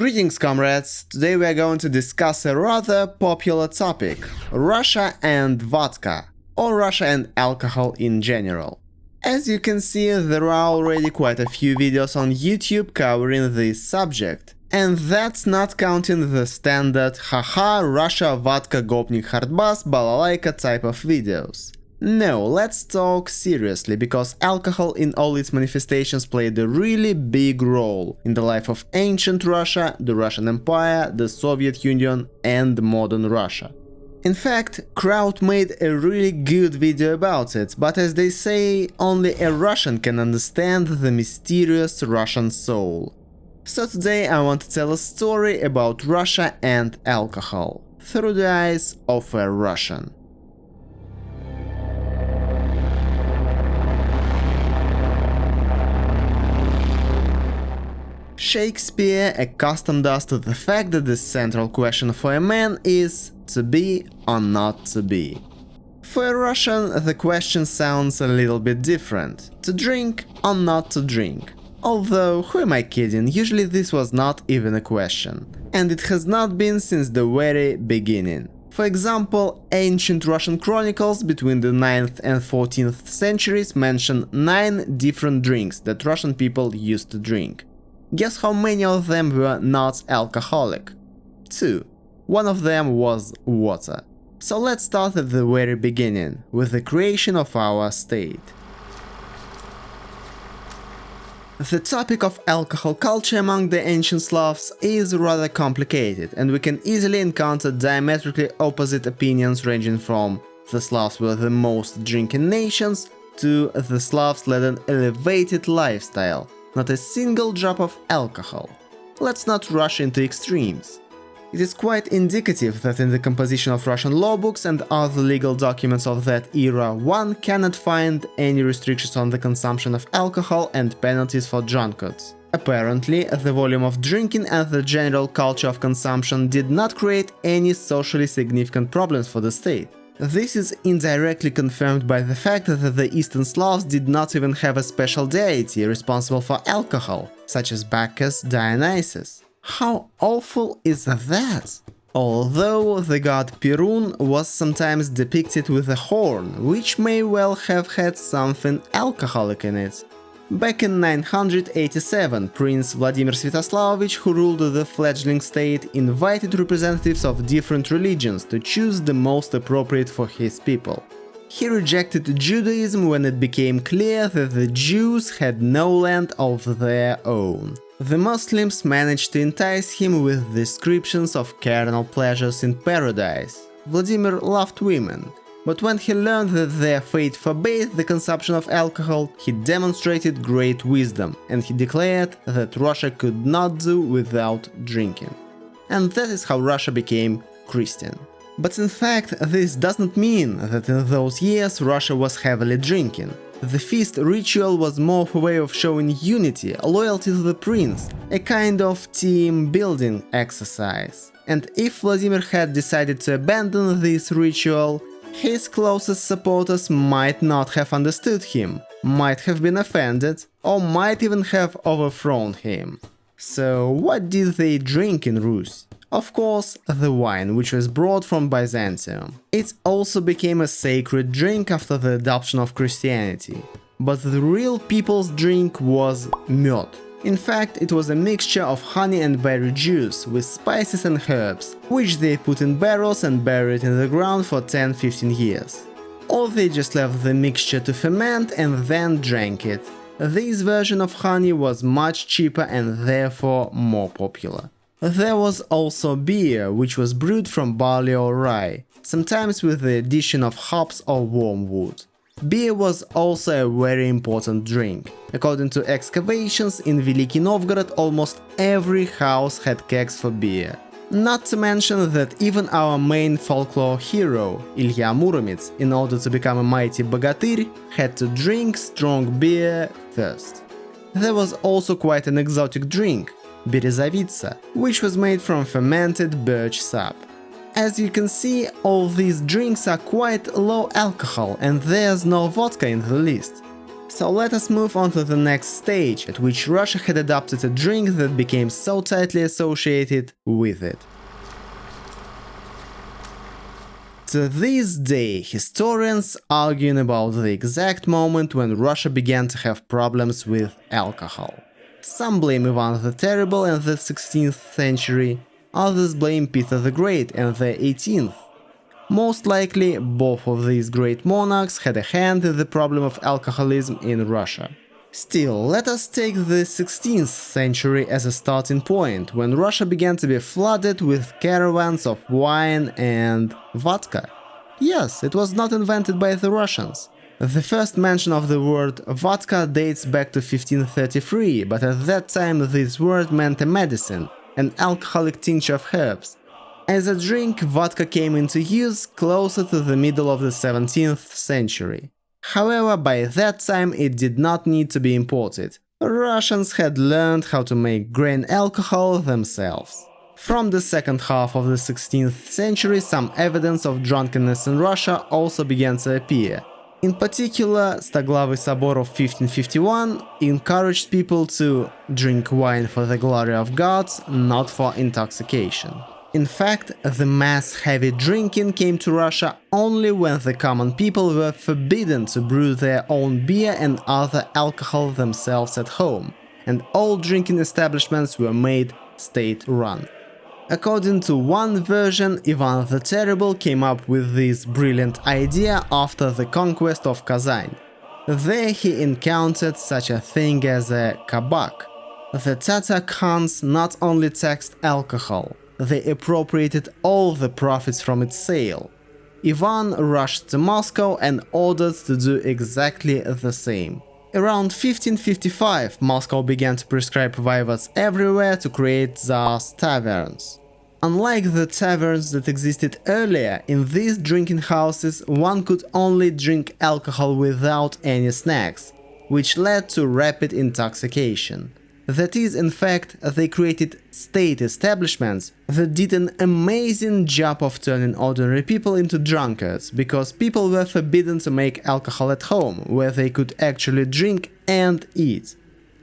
Greetings, comrades! Today we are going to discuss a rather popular topic: Russia and vodka, or Russia and alcohol in general. As you can see, there are already quite a few videos on YouTube covering this subject. And that's not counting the standard haha Russia vodka gopnik hardbass balalaika type of videos. No, let's talk seriously, because alcohol in all its manifestations played a really big role in the life of ancient Russia, the Russian Empire, the Soviet Union and modern Russia. In fact, Kraut made a really good video about it, but as they say, only a Russian can understand the mysterious Russian soul. So today I want to tell a story about Russia and alcohol, through the eyes of a Russian. Shakespeare accustomed us to the fact that the central question for a man is to be or not to be. For a Russian, the question sounds a little bit different: to drink or not to drink. Although, who am I kidding, usually this was not even a question. And it has not been since the very beginning. For example, ancient Russian chronicles between the 9th and 14th centuries mention 9 different drinks that Russian people used to drink. Guess how many of them were not alcoholic? 2. One of them was water. So let's start at the very beginning, with the creation of our state. The topic of alcohol culture among the ancient Slavs is rather complicated, and we can easily encounter diametrically opposite opinions ranging from the Slavs were the most drinking nations to the Slavs led an elevated lifestyle. Not a single drop of alcohol. Let's not rush into extremes. It is quite indicative that in the composition of Russian law books and other legal documents of that era, one cannot find any restrictions on the consumption of alcohol and penalties for drunkards. Apparently, the volume of drinking and the general culture of consumption did not create any socially significant problems for the state. This is indirectly confirmed by the fact that the Eastern Slavs did not even have a special deity responsible for alcohol, such as Bacchus Dionysus. How awful is that? Although the god Perun was sometimes depicted with a horn, which may well have had something alcoholic in it. Back in 987, Prince Vladimir Sviatoslavich, who ruled the fledgling state, invited representatives of different religions to choose the most appropriate for his people. He rejected Judaism when it became clear that the Jews had no land of their own. The Muslims managed to entice him with descriptions of carnal pleasures in paradise. Vladimir loved women. But when he learned that their fate forbade the consumption of alcohol, he demonstrated great wisdom, and he declared that Russia could not do without drinking. And that is how Russia became Christian. But in fact, this doesn't mean that in those years Russia was heavily drinking. The feast ritual was more of a way of showing unity, loyalty to the prince, a kind of team-building exercise. And if Vladimir had decided to abandon this ritual, his closest supporters might not have understood him, might have been offended, or might even have overthrown him. So what did they drink in Rus? Of course, the wine, which was brought from Byzantium. It also became a sacred drink after the adoption of Christianity. But the real people's drink was mед. In fact, it was a mixture of honey and berry juice with spices and herbs, which they put in barrels and buried in the ground for 10-15 years. Or they just left the mixture to ferment and then drank it. This version of honey was much cheaper and therefore more popular. There was also beer, which was brewed from barley or rye, sometimes with the addition of hops or wormwood. Beer was also a very important drink. According to excavations in Veliki Novgorod, almost every house had kegs for beer. Not to mention that even our main folklore hero, Ilya Muromets, in order to become a mighty bogatyr, had to drink strong beer first. There was also quite an exotic drink, berezovitsa, which was made from fermented birch sap. As you can see, all these drinks are quite low alcohol and there's no vodka in the list. So let us move on to the next stage, at which Russia had adopted a drink that became so tightly associated with it. To this day, historians argue about the exact moment when Russia began to have problems with alcohol. Some blame Ivan the Terrible and the 16th century, others blame Peter the Great and the 18th. Most likely, both of these great monarchs had a hand in the problem of alcoholism in Russia. Still, let us take the 16th century as a starting point, when Russia began to be flooded with caravans of wine and vodka. Yes, it was not invented by the Russians. The first mention of the word vodka dates back to 1533, but at that time this word meant a medicine, an alcoholic tincture of herbs. As a drink, vodka came into use closer to the middle of the 17th century. However, by that time it did not need to be imported. Russians had learned how to make grain alcohol themselves. From the second half of the 16th century, some evidence of drunkenness in Russia also began to appear. In particular, Stoglavy Sobor of 1551 encouraged people to drink wine for the glory of gods, not for intoxication. In fact, the mass heavy drinking came to Russia only when the common people were forbidden to brew their own beer and other alcohol themselves at home, and all drinking establishments were made state-run. According to one version, Ivan the Terrible came up with this brilliant idea after the conquest of Kazan. There he encountered such a thing as a kabak. The Tatar Khans not only taxed alcohol, they appropriated all the profits from its sale. Ivan rushed to Moscow and ordered to do exactly the same. Around 1555, Moscow began to prescribe voivodes everywhere to create Tsar's taverns. Unlike the taverns that existed earlier, in these drinking houses one could only drink alcohol without any snacks, which led to rapid intoxication. That is, in fact, they created state establishments that did an amazing job of turning ordinary people into drunkards, because people were forbidden to make alcohol at home, where they could actually drink and eat.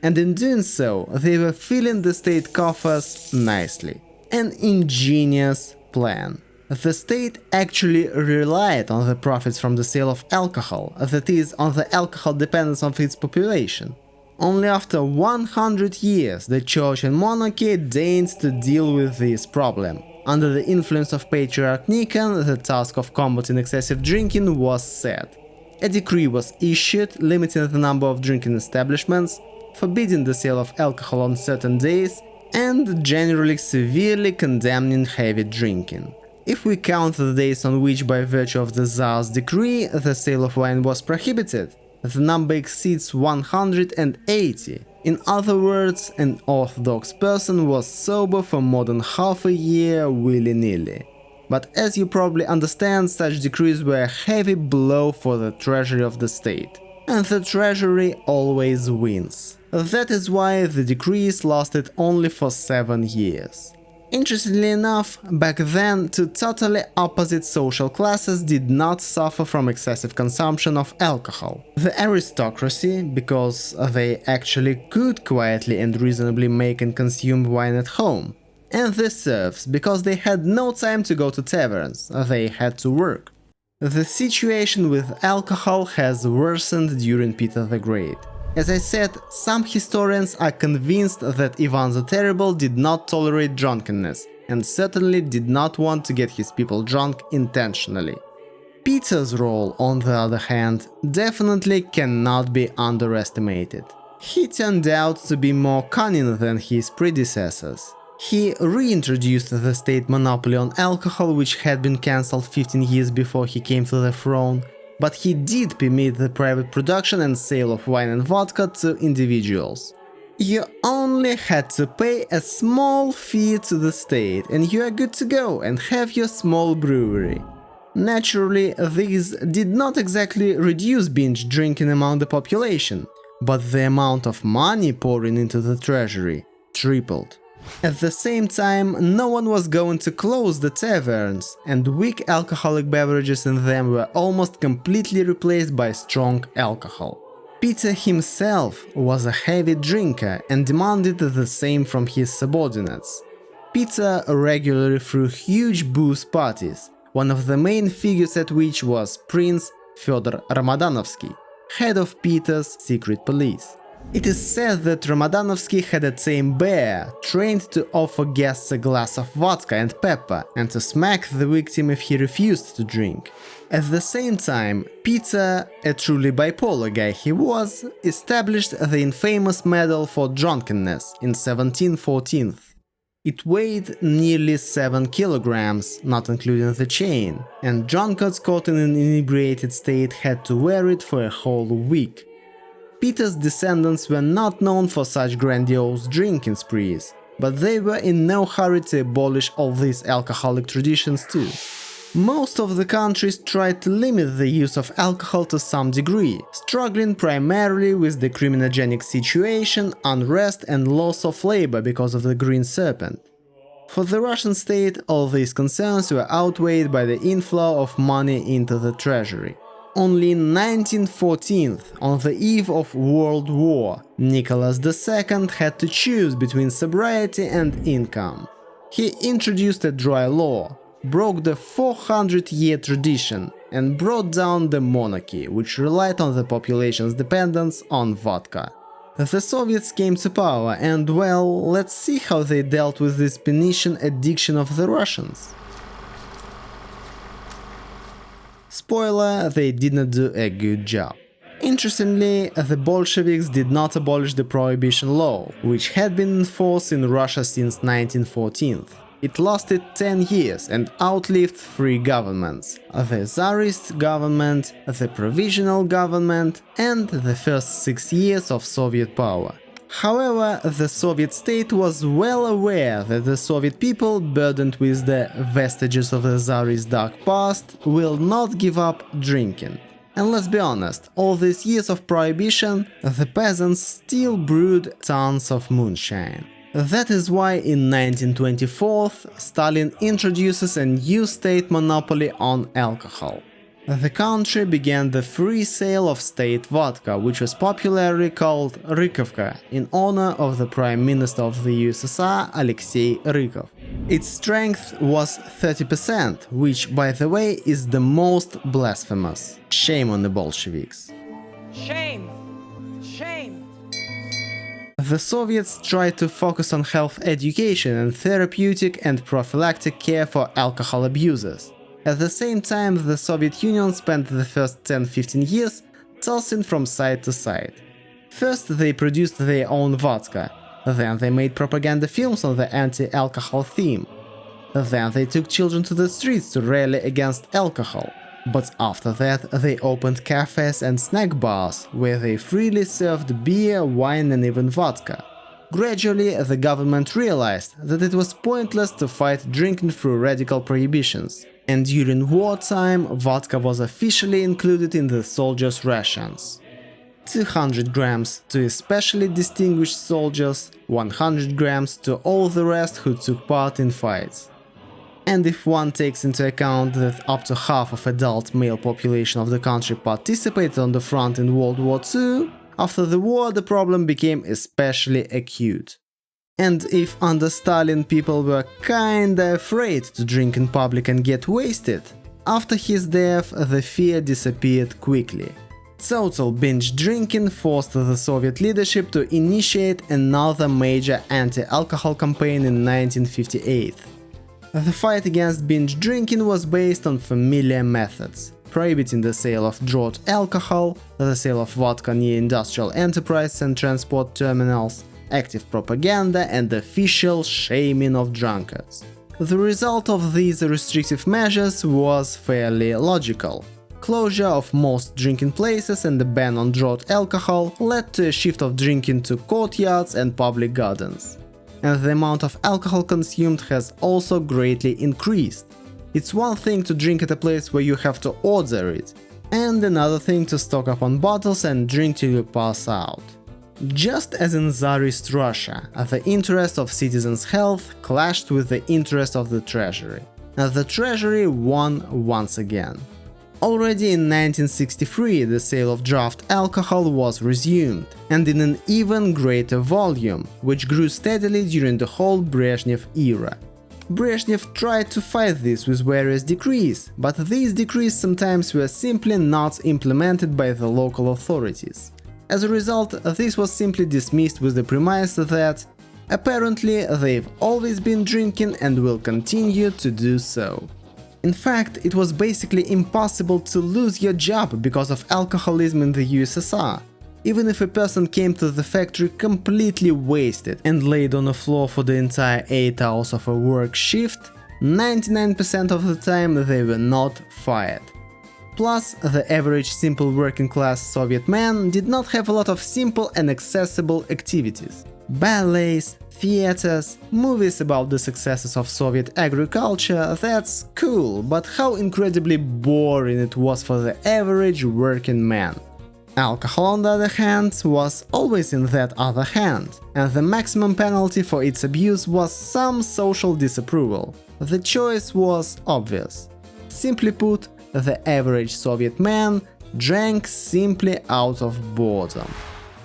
And in doing so, they were filling the state coffers nicely. An ingenious plan. The state actually relied on the profits from the sale of alcohol, that is, on the alcohol dependence of its population. Only after 100 years the church and monarchy deigned to deal with this problem. Under the influence of Patriarch Nikon, the task of combating excessive drinking was set. A decree was issued limiting the number of drinking establishments, forbidding the sale of alcohol on certain days, and generally severely condemning heavy drinking. If we count the days on which, by virtue of the Tsar's decree, the sale of wine was prohibited, the number exceeds 180. In other words, an orthodox person was sober for more than half a year willy-nilly. But as you probably understand, such decrees were a heavy blow for the treasury of the state. And the treasury always wins. That is why the decrees lasted only for 7 years. Interestingly enough, back then two totally opposite social classes did not suffer from excessive consumption of alcohol. The aristocracy, because they actually could quietly and reasonably make and consume wine at home, and the serfs, because they had no time to go to taverns, they had to work. The situation with alcohol has worsened during Peter the Great. As I said, some historians are convinced that Ivan the Terrible did not tolerate drunkenness, and certainly did not want to get his people drunk intentionally. Peter's role, on the other hand, definitely cannot be underestimated. He turned out to be more cunning than his predecessors. He reintroduced the state monopoly on alcohol, which had been cancelled 15 years before he came to the throne, but he did permit the private production and sale of wine and vodka to individuals. You only had to pay a small fee to the state and you are good to go and have your small brewery. Naturally, this did not exactly reduce binge drinking among the population, but the amount of money pouring into the treasury tripled. At the same time, no one was going to close the taverns, and weak alcoholic beverages in them were almost completely replaced by strong alcohol. Peter himself was a heavy drinker and demanded the same from his subordinates. Peter regularly threw huge booze parties, one of the main figures at which was Prince Fyodor Ramadanovsky, head of Peter's secret police. It is said that Ramadanovsky had a tame bear, trained to offer guests a glass of vodka and pepper and to smack the victim if he refused to drink. At the same time, Peter, a truly bipolar guy he was, established the infamous medal for drunkenness in 1714. It weighed nearly 7 kilograms, not including the chain, and drunkards caught in an inebriated state had to wear it for a whole week. Peter's descendants were not known for such grandiose drinking sprees, but they were in no hurry to abolish all these alcoholic traditions too. Most of the countries tried to limit the use of alcohol to some degree, struggling primarily with the criminogenic situation, unrest and loss of labor because of the Green Serpent. For the Russian state, all these concerns were outweighed by the inflow of money into the treasury. Only in 1914, on the eve of World War, Nicholas II had to choose between sobriety and income. He introduced a dry law, broke the 400-year tradition, and brought down the monarchy, which relied on the population's dependence on vodka. The Soviets came to power and, well, let's see how they dealt with this pernicious addiction of the Russians. Spoiler, they did not do a good job. Interestingly, the Bolsheviks did not abolish the prohibition law, which had been in force in Russia since 1914. It lasted 10 years and outlived 3 governments: the Tsarist government, the Provisional government, and the first 6 years of Soviet power. However, the Soviet state was well aware that the Soviet people, burdened with the vestiges of the Tsarist dark past, will not give up drinking. And let's be honest, all these years of prohibition, the peasants still brewed tons of moonshine. That is why in 1924 Stalin introduces a new state monopoly on alcohol. The country began the free sale of state vodka, which was popularly called Rykovka, in honor of the Prime Minister of the USSR, Alexei Rykov. Its strength was 30%, which, by the way, is the most blasphemous. Shame on the Bolsheviks. Shame! Shame! The Soviets tried to focus on health education and therapeutic and prophylactic care for alcohol abusers. At the same time, the Soviet Union spent the first 10-15 years tossing from side to side. First, they produced their own vodka, then they made propaganda films on the anti-alcohol theme. Then they took children to the streets to rally against alcohol. But after that, they opened cafes and snack bars, where they freely served beer, wine and even vodka. Gradually, the government realized that it was pointless to fight drinking through radical prohibitions. And during wartime, vodka was officially included in the soldiers' rations. 200 grams to especially distinguished soldiers, 100 grams to all the rest who took part in fights. And if one takes into account that up to half of adult male population of the country participated on the front in World War II, after the war the problem became especially acute. And if under Stalin people were kinda afraid to drink in public and get wasted, after his death the fear disappeared quickly. Total binge drinking forced the Soviet leadership to initiate another major anti-alcohol campaign in 1958. The fight against binge drinking was based on familiar methods: prohibiting the sale of draught alcohol, the sale of vodka near industrial enterprises and transport terminals, active propaganda and official shaming of drunkards. The result of these restrictive measures was fairly logical. Closure of most drinking places and the ban on draught alcohol led to a shift of drinking to courtyards and public gardens. And the amount of alcohol consumed has also greatly increased. It's one thing to drink at a place where you have to order it, and another thing to stock up on bottles and drink till you pass out. Just as in Tsarist Russia, the interest of citizens' health clashed with the interest of the treasury. And the treasury won once again. Already in 1963, the sale of draft alcohol was resumed, and in an even greater volume, which grew steadily during the whole Brezhnev era. Brezhnev tried to fight this with various decrees, but these decrees sometimes were simply not implemented by the local authorities. As a result, this was simply dismissed with the premise that apparently they've always been drinking and will continue to do so. In fact, it was basically impossible to lose your job because of alcoholism in the USSR. Even if a person came to the factory completely wasted and laid on the floor for the entire 8 hours of a work shift, 99% of the time they were not fired. Plus, the average simple working-class Soviet man did not have a lot of simple and accessible activities. Ballets, theaters, movies about the successes of Soviet agriculture, that's cool, but how incredibly boring it was for the average working man. Alcohol, on the other hand, was always in that other hand, and the maximum penalty for its abuse was some social disapproval. The choice was obvious. Simply put, the average Soviet man drank simply out of boredom.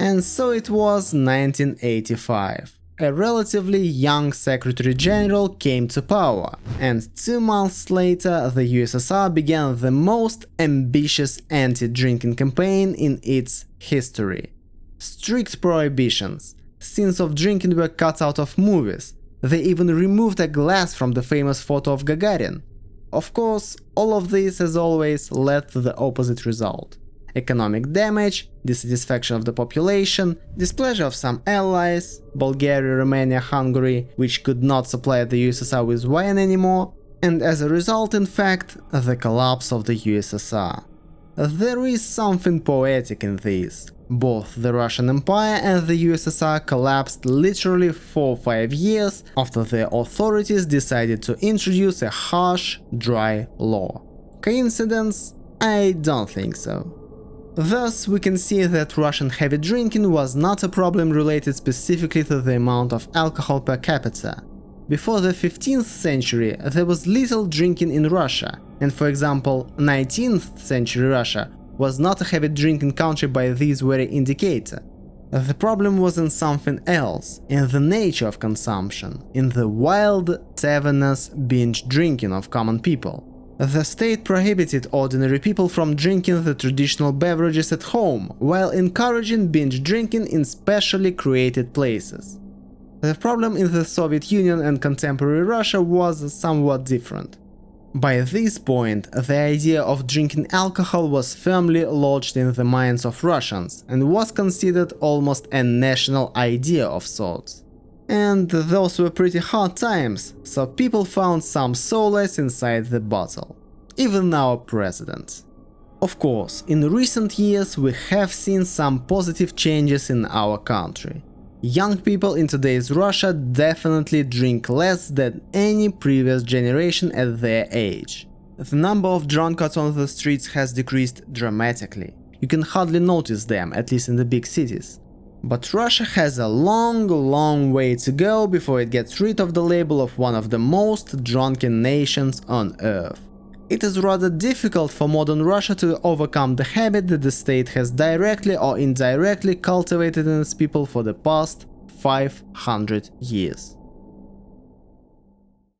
And so it was 1985. A relatively young Secretary General came to power, and 2 months later the USSR began the most ambitious anti-drinking campaign in its history. Strict prohibitions, scenes of drinking were cut out of movies, they even removed a glass from the famous photo of Gagarin. Of course, all of this, as always, led to the opposite result. Economic damage, dissatisfaction of the population, displeasure of some allies, Bulgaria, Romania, Hungary, which could not supply the USSR with wine anymore, and as a result, in fact, the collapse of the USSR. There is something poetic in this. Both the Russian Empire and the USSR collapsed literally 4 or 5 years after the authorities decided to introduce a harsh, dry law. Coincidence? I don't think so. Thus, we can see that Russian heavy drinking was not a problem related specifically to the amount of alcohol per capita. Before the 15th century, there was little drinking in Russia, and for example, 19th century Russia was not a heavy drinking country by this very indicator. The problem was in something else, in the nature of consumption, in the wild, tavernous binge drinking of common people. The state prohibited ordinary people from drinking the traditional beverages at home, while encouraging binge drinking in specially created places. The problem in the Soviet Union and contemporary Russia was somewhat different. By this point, the idea of drinking alcohol was firmly lodged in the minds of Russians and was considered almost a national idea of sorts. And those were pretty hard times, so people found some solace inside the bottle. Even our president. Of course, in recent years we have seen some positive changes in our country. Young people in today's Russia definitely drink less than any previous generation at their age. The number of drunkards on the streets has decreased dramatically. You can hardly notice them, at least in the big cities. But Russia has a long way to go before it gets rid of the label of one of the most drunken nations on earth. It is rather difficult for modern Russia to overcome the habit that the state has directly or indirectly cultivated in its people for the past 500 years.